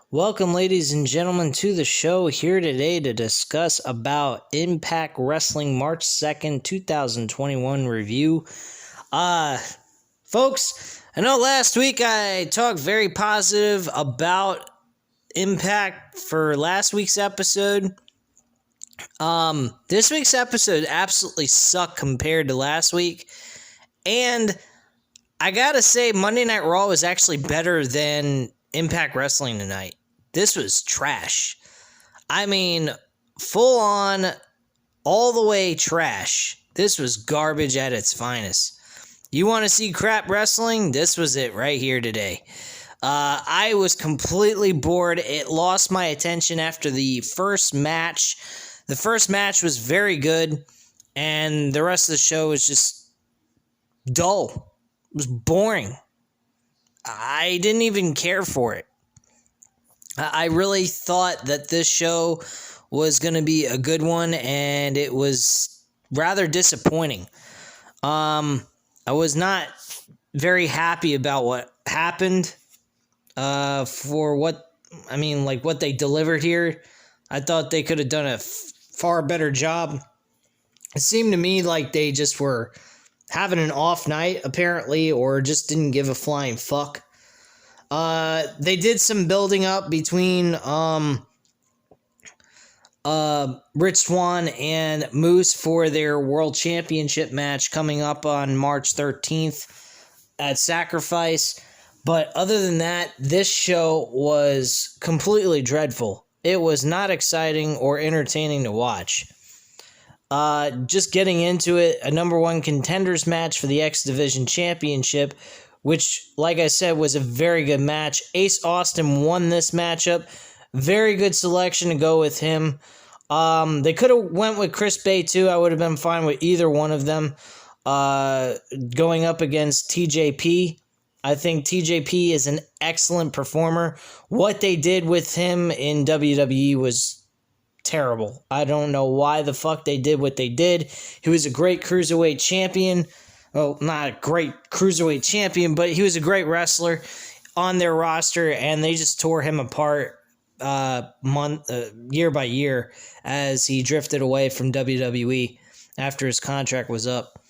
Welcome, ladies and gentlemen, to the show here today to discuss about Impact Wrestling March 2nd, 2021 review. Folks, I know last week I talked very positive about Impact for last week's episode. This week's episode absolutely sucked compared to last week, and I gotta say, Monday Night Raw was actually better than Impact Wrestling tonight. This was trash. I mean, full on, all the way trash. This was garbage at its finest. You want to see crap wrestling? This was it right here today. I was completely bored. It lost my attention after the first match. The first match was very good, and the rest of the show was just dull. It was boring. I didn't even care for it. I really thought that this show was going to be a good one, and it was rather disappointing. I was not very happy about what happened for what they delivered here. I thought they could have done a far better job. It seemed to me like they just were having an off night, apparently, or just didn't give a flying fuck. They did some building up between Rich Swann and Moose for their World Championship match coming up on March 13th at Sacrifice. But other than that, this show was completely dreadful. It was not exciting or entertaining to watch. Just getting into it, a number one contenders match for the X Division Championship, which, like I said, was a very good match. Ace Austin won this matchup. Very good selection to go with him. They could have went with Chris Bay, too. I would have been fine with either one of them. Going up against TJP. I think TJP is an excellent performer. What they did with him in WWE was terrible. I don't know why the fuck they did what they did. He was a great cruiserweight champion. Well, not a great cruiserweight champion, but he was a great wrestler on their roster, and they just tore him apart year by year as he drifted away from WWE after his contract was up.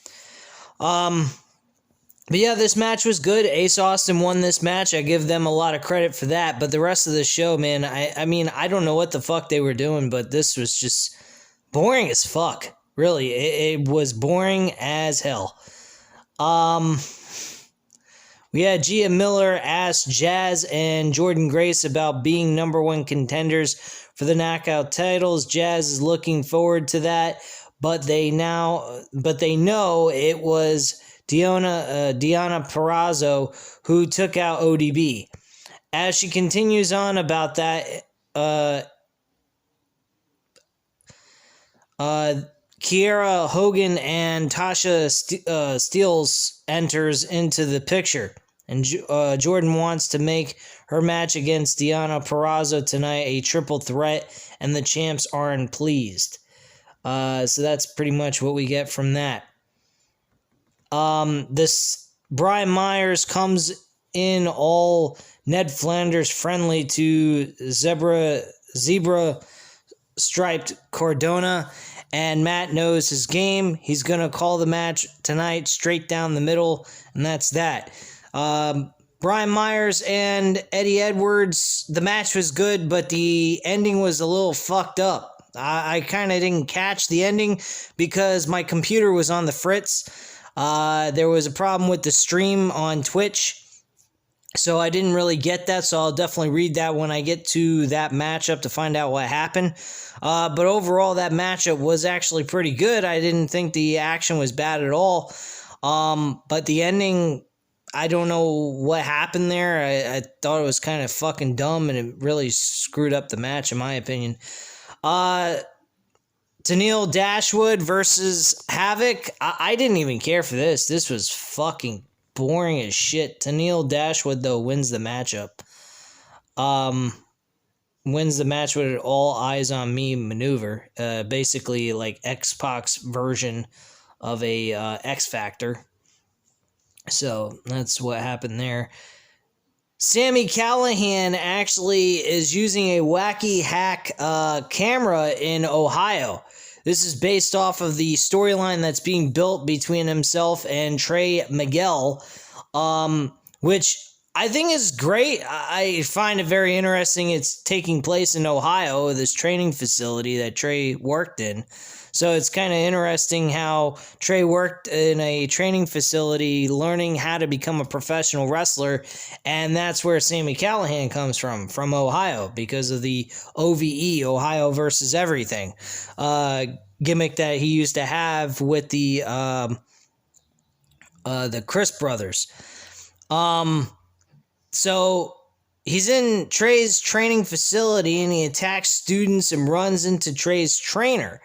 But yeah, this match was good. Ace Austin won this match. I give them a lot of credit for that, but the rest of the show, man, I don't know what the fuck they were doing, but this was just boring as fuck. Really, it was boring as hell. We had Gia Miller ask Jazz and Jordan Grace about being number one contenders for the knockout titles. Jazz is looking forward to that, but they know it was Deonna Purrazzo who took out ODB. As she continues on about that, Kiera Hogan and Tasha Steelz enters into the picture, and Jordan wants to make her match against Deonna Purrazzo tonight a triple threat, and the champs aren't pleased. So that's pretty much what we get from that. This Brian Myers comes in all Ned Flanders friendly to zebra striped Cardona. And Matt knows his game. He's going to call the match tonight straight down the middle, and that's that. Brian Myers and Eddie Edwards, the match was good, but the ending was a little fucked up. I kind of didn't catch the ending because my computer was on the fritz. There was a problem with the stream on Twitch, so I didn't really get that, so I'll definitely read that when I get to that matchup to find out what happened. But overall, that matchup was actually pretty good. I didn't think the action was bad at all. But the ending, I don't know what happened there. I thought it was kind of fucking dumb, and it really screwed up the match, in my opinion. Tennille Dashwood versus Havoc. I didn't even care for this. This was fucking boring as shit. Tennille Dashwood, though, wins the matchup. Wins the match with an all eyes on me maneuver. Basically like X-Pac's version of a X Factor. So that's what happened there. Sami Callihan actually is using a wacky hack camera in Ohio. This is based off of the storyline that's being built between himself and Trey Miguel, which I think is great. I find it very interesting. It's taking place in Ohio, this training facility that Trey worked in. So it's kind of interesting how Trey worked in a training facility learning how to become a professional wrestler, and that's where Sami Callihan comes from Ohio, because of the OVE, Ohio versus everything, gimmick that he used to have with the Chris brothers. So he's in Trey's training facility, and he attacks students and runs into Trey's trainer.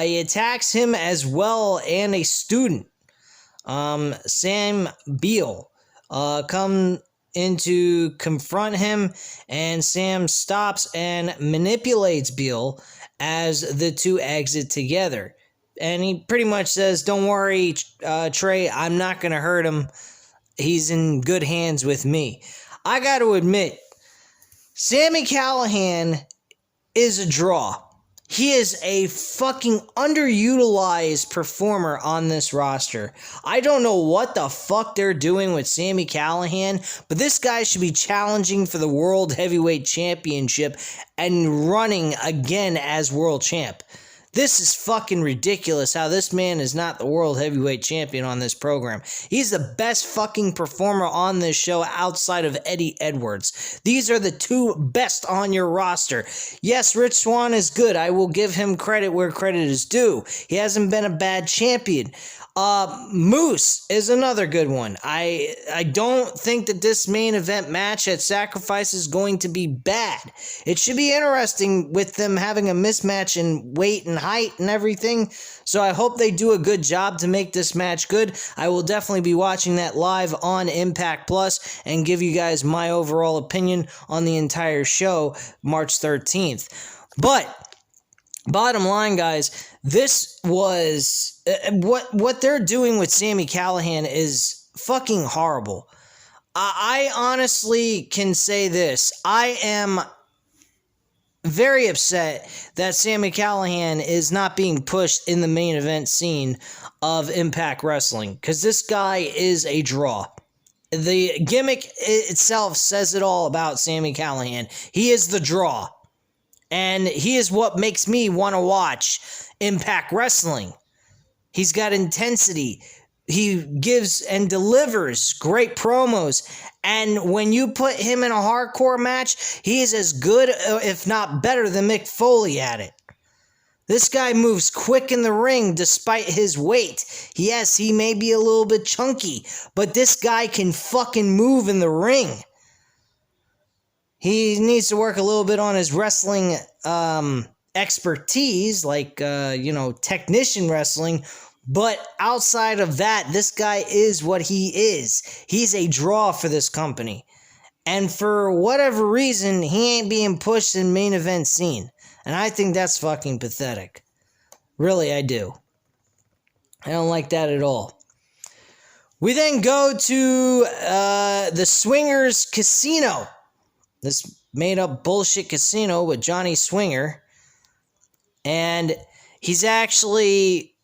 He attacks him as well, and a student, Sam Beal, come in to confront him, and Sam stops and manipulates Beal as the two exit together. And he pretty much says, "Don't worry, Trey, I'm not going to hurt him. He's in good hands with me." I got to admit, Sami Callihan is a draw. He is a fucking underutilized performer on this roster. I don't know what the fuck they're doing with Sami Callihan, but this guy should be challenging for the World Heavyweight Championship and running again as world champ. This is fucking ridiculous how this man is not the World Heavyweight Champion on this program. He's the best fucking performer on this show outside of Eddie Edwards. These are the two best on your roster. Yes, Rich Swann is good. I will give him credit where credit is due. He hasn't been a bad champion. Moose is another good one. I don't think that this main event match at Sacrifice is going to be bad. It should be interesting with them having a mismatch in weight and height and everything. So I hope they do a good job to make this match good. I will definitely be watching that live on Impact Plus and give you guys my overall opinion on the entire show March 13th. But bottom line, guys, this was what they're doing with Sami Callihan is fucking horrible. I honestly can say this. I am very upset that Sami Callihan is not being pushed in the main event scene of Impact Wrestling, because this guy is a draw. The gimmick itself says it all about Sami Callihan. He is the draw. And he is what makes me want to watch Impact Wrestling. He's got intensity. He gives and delivers great promos. And when you put him in a hardcore match, he is as good, if not better, than Mick Foley at it. This guy moves quick in the ring despite his weight. Yes, he may be a little bit chunky, but this guy can fucking move in the ring. He needs to work a little bit on his wrestling expertise, like, technician wrestling. But outside of that, this guy is what he is. He's a draw for this company. And for whatever reason, he ain't being pushed in main event scene. And I think that's fucking pathetic. Really, I do. I don't like that at all. We then go to the Swingers Casino. This made-up bullshit casino with Johnny Swinger. And he's actually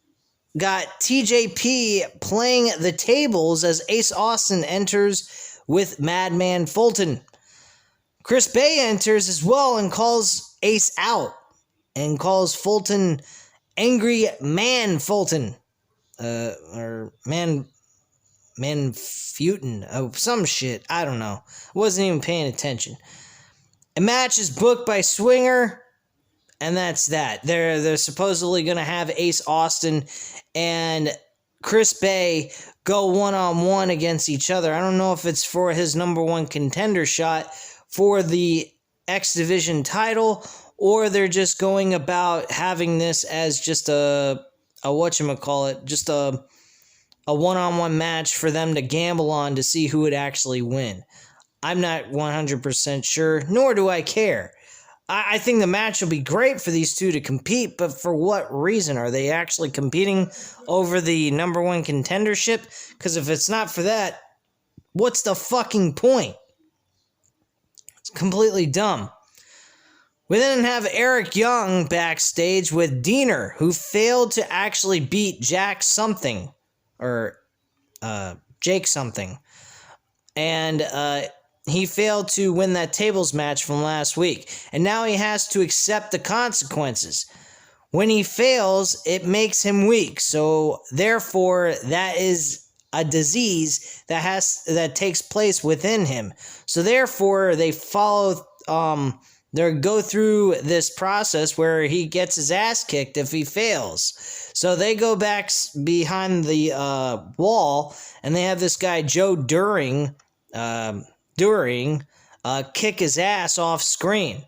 got TJP playing the tables as Ace Austin enters with Madman Fulton. Chris Bay enters as well and calls Ace out. And calls Fulton Angry Man Fulton. Or Man Futin. Oh, some shit. I don't know. Wasn't even paying attention. A match is booked by Swinger, and that's that. They're supposedly going to have Ace Austin and Chris Bay go one-on-one against each other. I don't know if it's for his number one contender shot for the X Division title, or they're just going about having this as just a one-on-one match for them to gamble on to see who would actually win. I'm not 100% sure, nor do I care. I think the match will be great for these two to compete, but for what reason? Are they actually competing over the number one contendership? Because if it's not for that, what's the fucking point? It's completely dumb. We then have Eric Young backstage with Diener, who failed to actually beat Jack something, or Jake something. And he failed to win that tables match from last week. And now he has to accept the consequences. When he fails, it makes him weak. So therefore, that is a disease that takes place within him. So therefore, they go through this process where he gets his ass kicked if he fails. So they go back behind the wall, and they have this guy Joe During kick his ass off screen.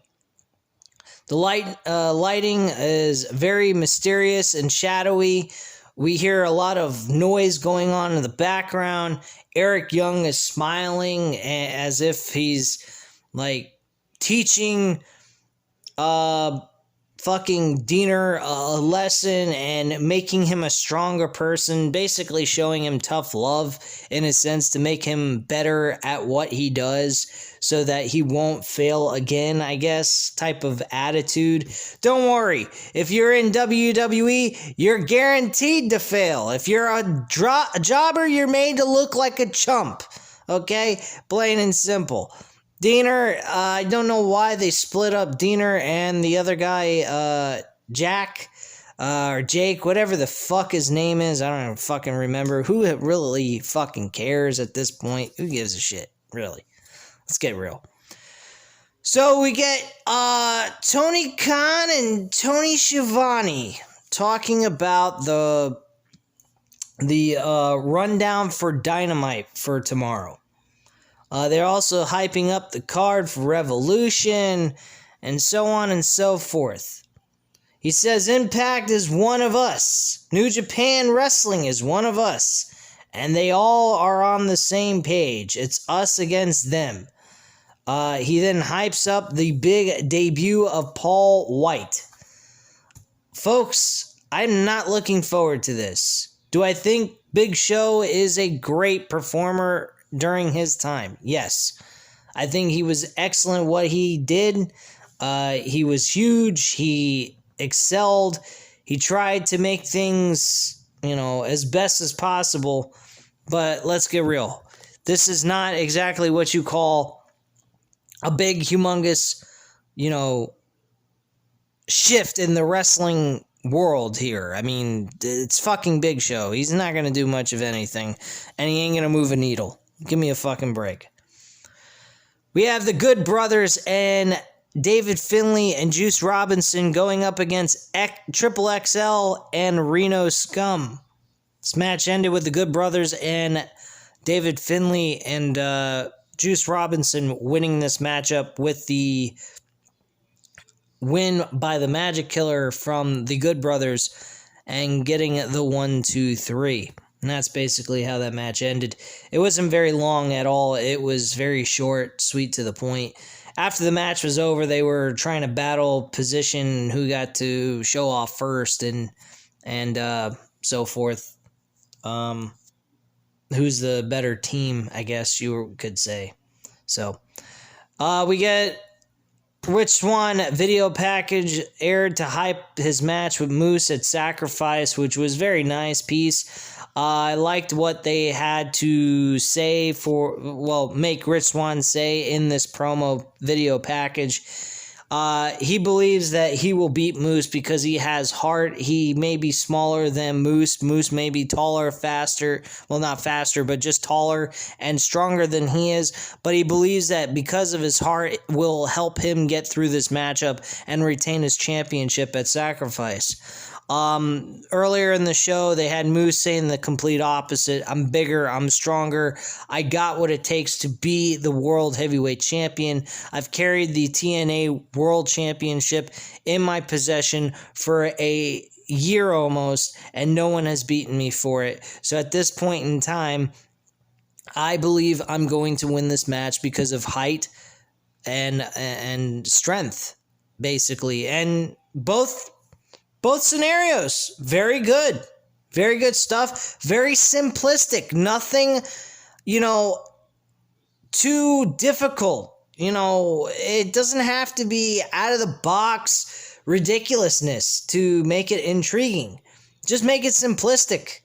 The lighting is very mysterious and shadowy. We hear a lot of noise going on in the background. Eric Young is smiling as if he's like teaching fucking Diener a lesson and making him a stronger person, basically showing him tough love in a sense to make him better at what he does so that he won't fail again, I guess, type of attitude. Don't worry, if you're in WWE, you're guaranteed to fail. If you're a jobber, you're made to look like a chump, okay? Plain and simple. Diener, I don't know why they split up Diener and the other guy, Jack, or Jake, whatever the fuck his name is. I don't even fucking remember. Who really fucking cares at this point? Who gives a shit, really? Let's get real. So we get Tony Khan and Tony Schiavone talking about the rundown for Dynamite for tomorrow. They're also hyping up the card for Revolution, and so on and so forth. He says Impact is one of us. New Japan Wrestling is one of us. And they all are on the same page. It's us against them. He then hypes up the big debut of Paul White. Folks, I'm not looking forward to this. Do I think Big Show is a great performer during his time? Yes. I think he was excellent what he did. He was huge. He excelled. He tried to make things, as best as possible. But let's get real. This is not exactly what you call a big, humongous, shift in the wrestling world here. I mean, it's fucking Big Show. He's not going to do much of anything. And he ain't going to move a needle. Give me a fucking break. We have the Good Brothers and David Finlay and Juice Robinson going up against Triple XL and Reno Scum. This match ended with the Good Brothers and David Finlay and Juice Robinson winning this matchup with the win by the Magic Killer from the Good Brothers and getting the 1, 2, 3. And that's basically how that match ended. It wasn't very long at all. It was very short, sweet to the point. After the match was over, they were trying to battle position who got to show off first and so forth. Who's the better team, I guess you could say. So, we get Rich Swann video package aired to hype his match with Moose at Sacrifice, which was a very nice piece. I liked what they had to say make Rich Swann say in this promo video package. He believes that he will beat Moose because he has heart. He may be smaller than Moose. Moose may be taller, faster. Well, not faster, but just taller and stronger than he is. But he believes that because of his heart, it will help him get through this matchup and retain his championship at Sacrifice. Earlier in the show, they had Moose saying the complete opposite. I'm bigger, I'm stronger, I got what it takes to be the World Heavyweight Champion. I've carried the TNA World Championship in my possession for a year almost, and no one has beaten me for it. So at this point in time, I believe I'm going to win this match because of height and strength, basically. And both scenarios, very good. Very good stuff. Very simplistic. Nothing, too difficult. it doesn't have to be out of the box ridiculousness to make it intriguing. Just make it simplistic.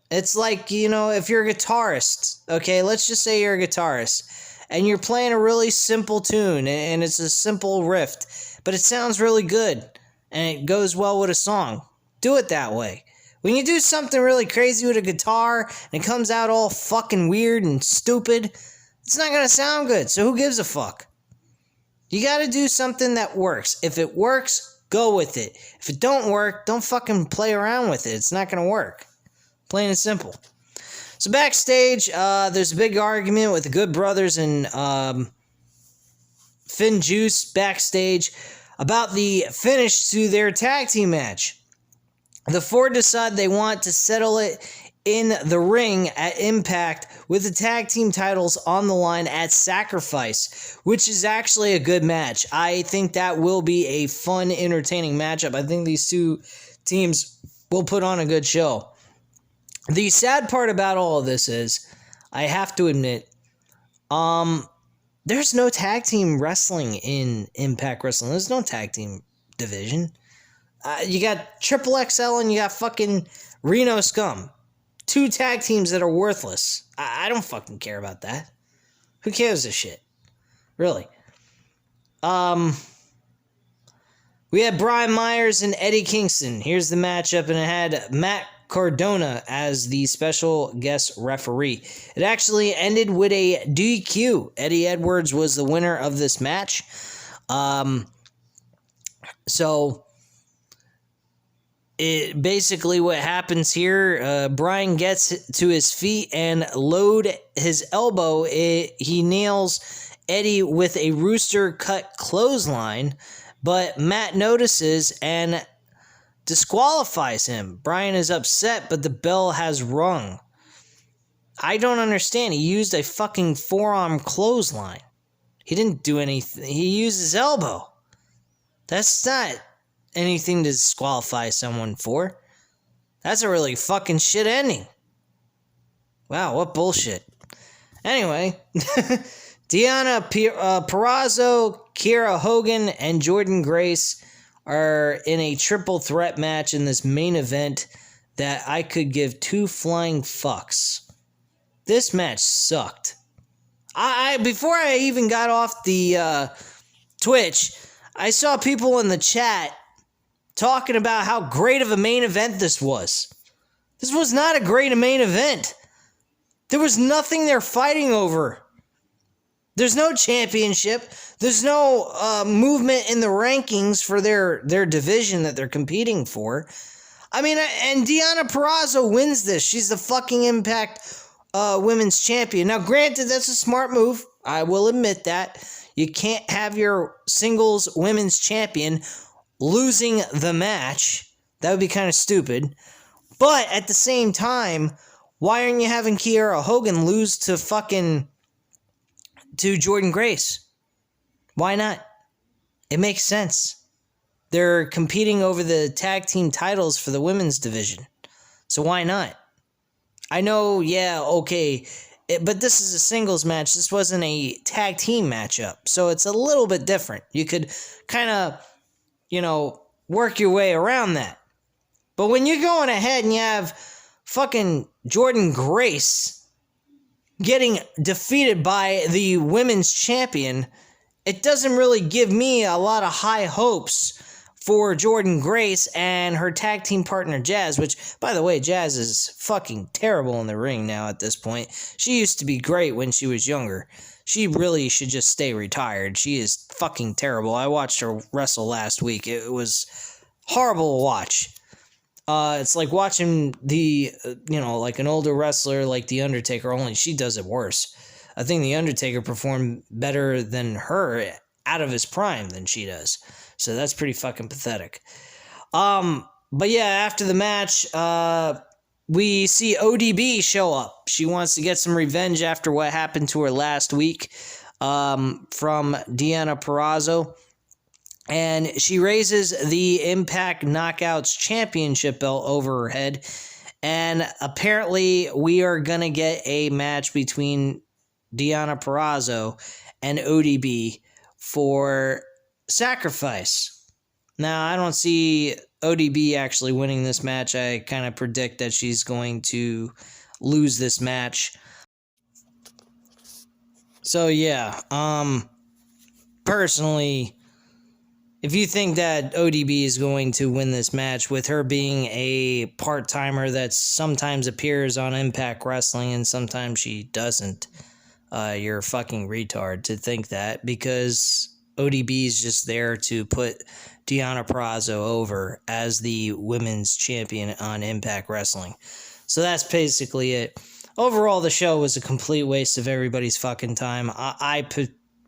It's like, if you're a guitarist, okay, let's just say you're a guitarist, and you're playing a really simple tune, and it's a simple riff, but it sounds really good, and it goes well with a song. Do it that way. When you do something really crazy with a guitar, and it comes out all fucking weird and stupid, it's not gonna sound good, so who gives a fuck? You gotta do something that works. If it works, go with it. If it don't work, don't fucking play around with it. It's not gonna work. Plain and simple. So backstage, there's a big argument with the Good Brothers and Finn Juice backstage about the finish to their tag team match. The four decide they want to settle it in the ring at Impact with the tag team titles on the line at Sacrifice, which is actually a good match. I think that will be a fun, entertaining matchup. I think these two teams will put on a good show. The sad part about all of this is, I have to admit, there's no tag team wrestling in Impact Wrestling. There's no tag team division. You got Triple XL and you got fucking Reno Scum. Two tag teams that are worthless. I don't fucking care about that. Who cares a shit? Really. We had Brian Myers and Eddie Kingston. Here's the matchup, and it had Matt Cardona as the special guest referee. It actually ended with a DQ. Eddie Edwards was the winner of this match. So it basically what happens here, Brian gets to his feet and load his elbow. He nails Eddie with a rooster cut clothesline, but Matt notices and disqualifies him. Brian is upset, but the bell has rung. I don't understand. He used a fucking forearm clothesline. He didn't do anything. He used his elbow. That's not anything to disqualify someone for. That's a really fucking shit ending. Wow, what bullshit. Anyway, Deonna Purrazzo, Kiera Hogan, and Jordynne Grace are in a triple threat match in this main event that I could give two flying fucks. This match sucked. Before I even got off the Twitch, I saw people in the chat talking about how great of a main event this was. This was not a great main event. There was nothing they're fighting over. There's no championship. There's no movement in the rankings for their division that they're competing for. I mean, and Deonna Purrazzo wins this. She's the fucking Impact Women's Champion. Now, granted, that's a smart move. I will admit that. You can't have your singles Women's Champion losing the match. That would be kind of stupid. But at the same time, why aren't you having Kiera Hogan lose to Jordynne Grace? Why not? It makes sense. They're competing over the tag team titles for the women's division. So why not? I know, yeah, okay, but this is a singles match. This wasn't a tag team matchup. So it's a little bit different. You could kind of, work your way around that. But when you're going ahead and you have fucking Jordynne Grace getting defeated by the women's champion, it doesn't really give me a lot of high hopes for Jordynne Grace and her tag team partner Jazz, which, by the way, Jazz is fucking terrible in the ring now at this point. She used to be great when she was younger. She really should just stay retired. She is fucking terrible. I watched her wrestle last week. It was horrible to watch. It's like watching like an older wrestler like The Undertaker, only she does it worse. I think The Undertaker performed better than her out of his prime than she does. So that's pretty fucking pathetic. But yeah, after the match, we see ODB show up. She wants to get some revenge after what happened to her last week from Deonna Purrazzo. And she raises the Impact Knockouts Championship belt over her head. And apparently we are going to get a match between Deonna Purrazzo and ODB for Sacrifice. Now, I don't see ODB actually winning this match. I kind of predict that she's going to lose this match. So, yeah, personally, if you think that ODB is going to win this match, with her being a part-timer that sometimes appears on Impact Wrestling and sometimes she doesn't, you're a fucking retard to think that, because ODB is just there to put Deonna Purrazzo over as the women's champion on Impact Wrestling. So that's basically it. Overall, the show was a complete waste of everybody's fucking time. I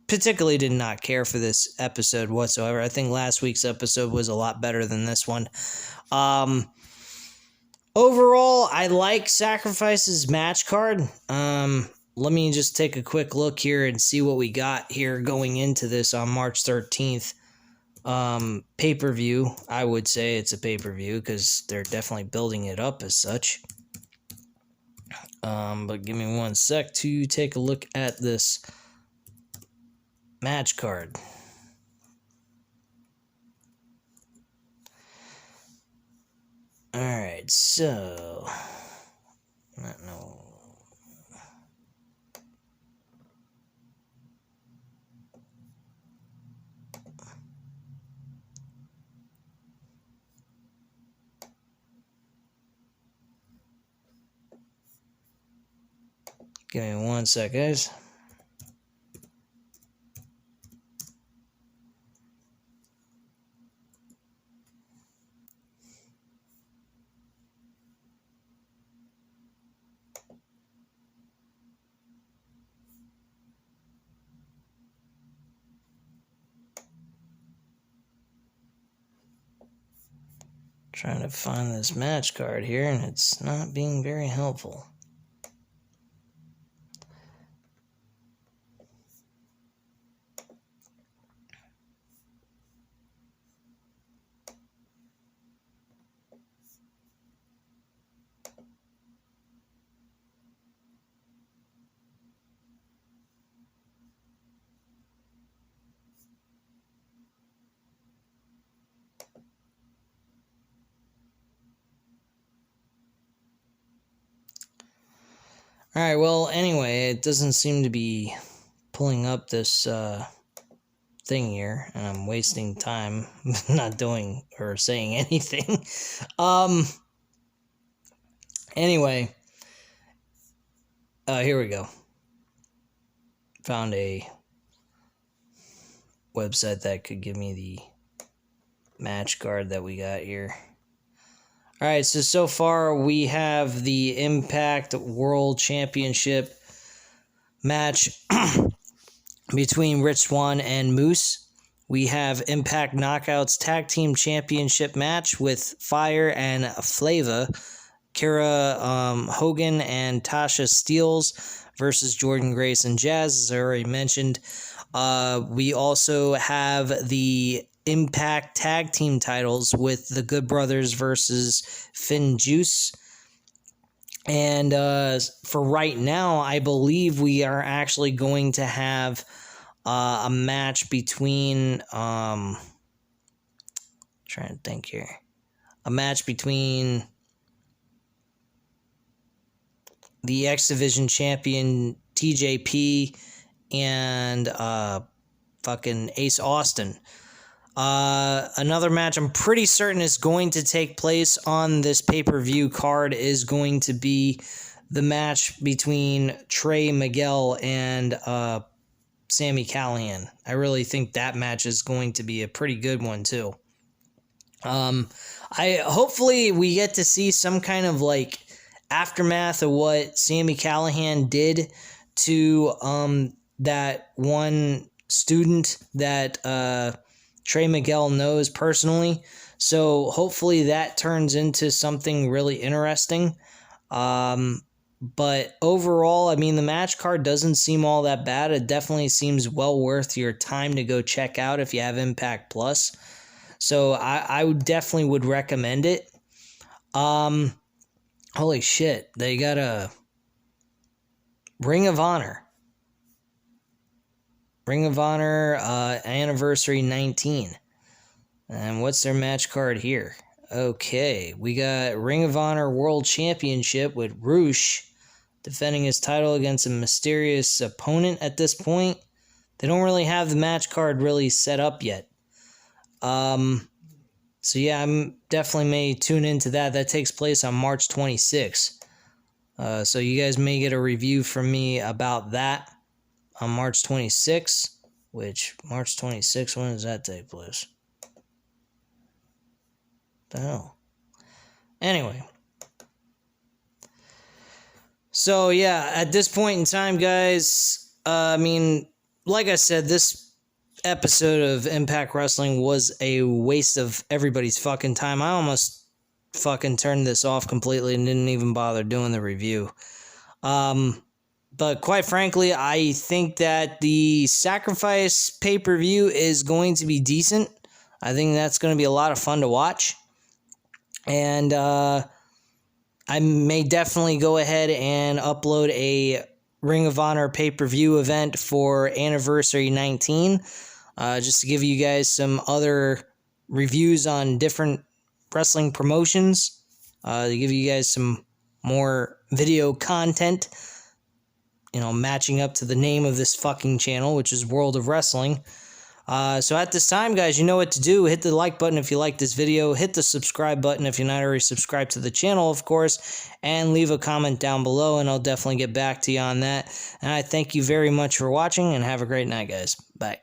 particularly did not care for this episode whatsoever. I think last week's episode was a lot better than this one. Overall, I like Sacrifice's match card. Let me just take a quick look here and see what we got here going into this on March 13th. Pay-per-view. I would say it's a pay-per-view because they're definitely building it up as such. But give me one sec to take a look at this match card. Alright, so... No. Give me one sec, guys. Trying to find this match card here, and it's not being very helpful. Alright, well, anyway, it doesn't seem to be pulling up this thing here, and I'm wasting time not doing or saying anything. Anyway, here we go. Found a website that could give me the match card that we got here. Alright, so far we have the Impact World Championship match between Rich Swann and Moose. We have Impact Knockouts Tag Team Championship match with Fire and Flava, Kara Hogan and Tasha Steelz versus Jordynne Grace and Jazz, as I already mentioned. We also have the Impact Tag Team titles with the Good Brothers versus Finn Juice. And for right now, I believe we are actually going to have a match between... trying to think here. A match between the X Division champion TJP and fucking Ace Austin. Another match I'm pretty certain is going to take place on this pay-per-view card is going to be the match between Trey Miguel and Sami Callihan. I really think that match is going to be a pretty good one too. Hopefully we get to see some kind of like aftermath of what Sami Callihan did to that one student that Trey Miguel knows personally. So hopefully that turns into something really interesting. But overall, I mean, the match card doesn't seem all that bad. It definitely seems well worth your time to go check out if you have Impact Plus. So I would definitely would recommend it. Holy shit, they got a Ring of Honor. Ring of Honor Anniversary 19. And what's their match card here? Okay, we got Ring of Honor World Championship with Roosh defending his title against a mysterious opponent at this point. They don't really have the match card really set up yet. So yeah, I'm definitely may tune into that. That takes place on March 26th. So you guys may get a review from me about that on March 26th. Which, March 26th, when does that take place? The hell? Anyway. So yeah, at this point in time, guys, like I said, this episode of Impact Wrestling was a waste of everybody's fucking time. I almost fucking turned this off completely and didn't even bother doing the review. But quite frankly, I think that the Sacrifice pay-per-view is going to be decent. I think that's going to be a lot of fun to watch. And I may definitely go ahead and upload a Ring of Honor pay-per-view event for Anniversary 19, just to give you guys some other reviews on different wrestling promotions, to give you guys some more video content, matching up to the name of this fucking channel, which is World of Wrestling. So at this time, guys, you know what to do. Hit the like button if you like this video. Hit the subscribe button if you're not already subscribed to the channel, of course. And leave a comment down below, and I'll definitely get back to you on that. And I thank you very much for watching, and have a great night, guys. Bye.